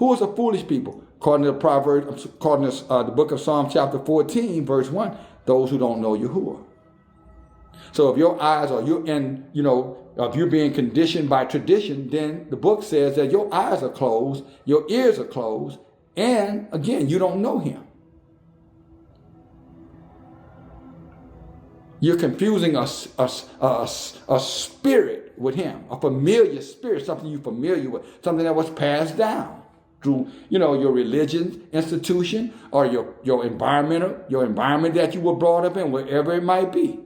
Who is a foolish people? According to Proverbs, according to the book of Psalm chapter 14, verse 1, those who don't know Yahuwah. So if your eyes are, you're in, if you're being conditioned by tradition, then the book says that your eyes are closed, your ears are closed, and again, you don't know him. You're confusing a spirit with him, a familiar spirit, something you're familiar with, something that was passed down through, your religion institution or your environment that you were brought up in, wherever it might be.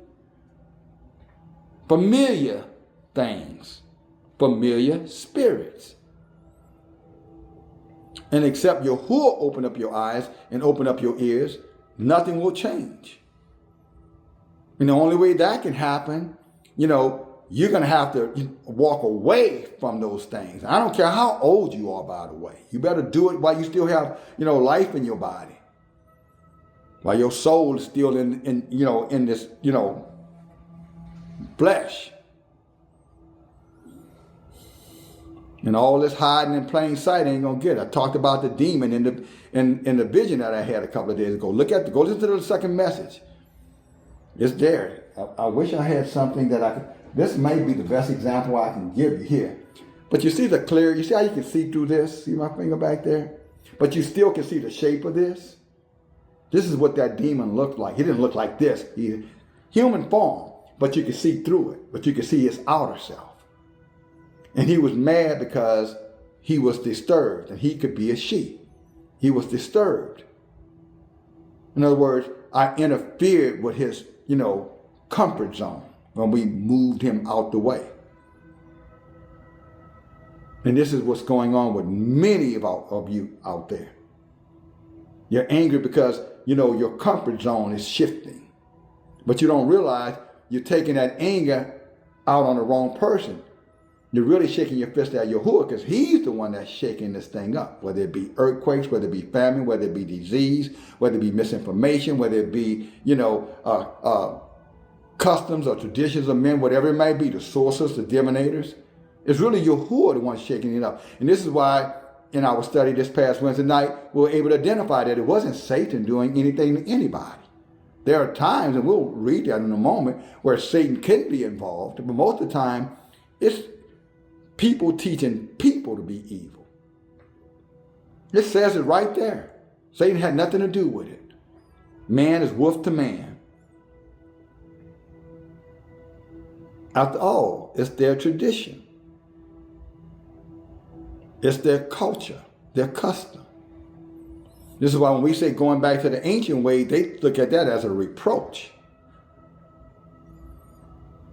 Familiar things, familiar spirits. And except Yahuwah open up your eyes and open up your ears, nothing will change. And the only way that can happen, you're going to have to walk away from those things. I don't care how old you are, by the way. You better do it while you still have, life in your body. While your soul is still in this, flesh. And all this hiding in plain sight ain't gonna get it. I talked about the demon in the vision that I had a couple of days ago. Go listen to the second message. It's there. I wish I had something that I could. This may be the best example I can give you here. But you see you see how you can see through this? See my finger back there? But you still can see the shape of this. This is what that demon looked like. He didn't look like this. Human form, but you can see through it. But you can see his outer self. And he was mad because he was disturbed, and he could be a sheep. He was disturbed. In other words, I interfered with his, comfort zone when we moved him out the way. And this is what's going on with many of you out there. You're angry because, your comfort zone is shifting. But you don't realize you're taking that anger out on the wrong person. You're really shaking your fist at Yahuwah because he's the one that's shaking this thing up. Whether it be earthquakes, whether it be famine, whether it be disease, whether it be misinformation, whether it be, customs or traditions of men, whatever it might be, the sorcerers, the divinators. It's really Yahuwah the one shaking it up. And this is why in our study this past Wednesday night, we were able to identify that it wasn't Satan doing anything to anybody. There are times, and we'll read that in a moment, where Satan can be involved, but most of the time, it's people teaching people to be evil. It says it right there. Satan had nothing to do with it. Man is wolf to man. After all, it's their tradition. It's their culture, their custom. This is why when we say going back to the ancient way, they look at that as a reproach.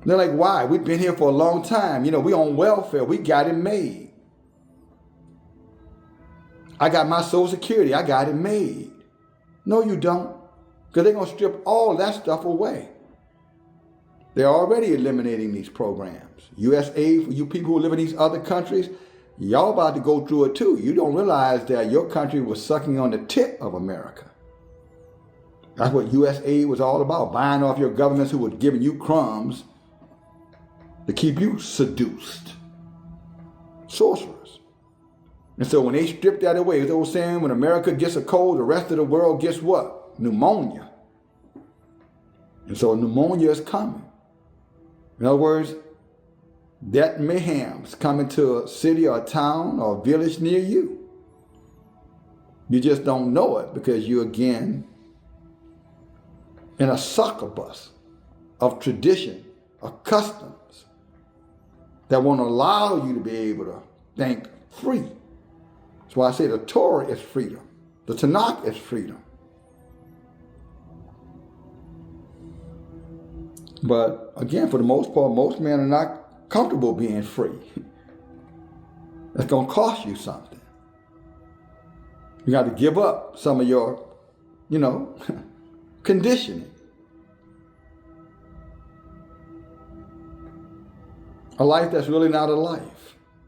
They're like, why? We've been here for a long time. We on welfare. We got it made. I got my Social Security. I got it made. No, you don't. Because they're going to strip all that stuff away. They're already eliminating these programs. USA, for you people who live in these other countries, y'all about to go through it too. You don't realize that your country was sucking on the tip of America. That's what USA was all about, buying off your governments who were giving you crumbs to keep you seduced. Sorcerers. And so when they stripped that away, as they were saying, when America gets a cold, the rest of the world gets what? Pneumonia. And so pneumonia is coming. In other words, that mayhem is coming to a city or a town or a village near you. You just don't know it because you're again in a succubus of tradition, of customs that won't allow you to be able to think free. That's why I say the Torah is freedom. The Tanakh is freedom. But again, for the most part, most men are not comfortable being free. That's going to cost you something. You got to give up some of your, conditioning. A life that's really not a life.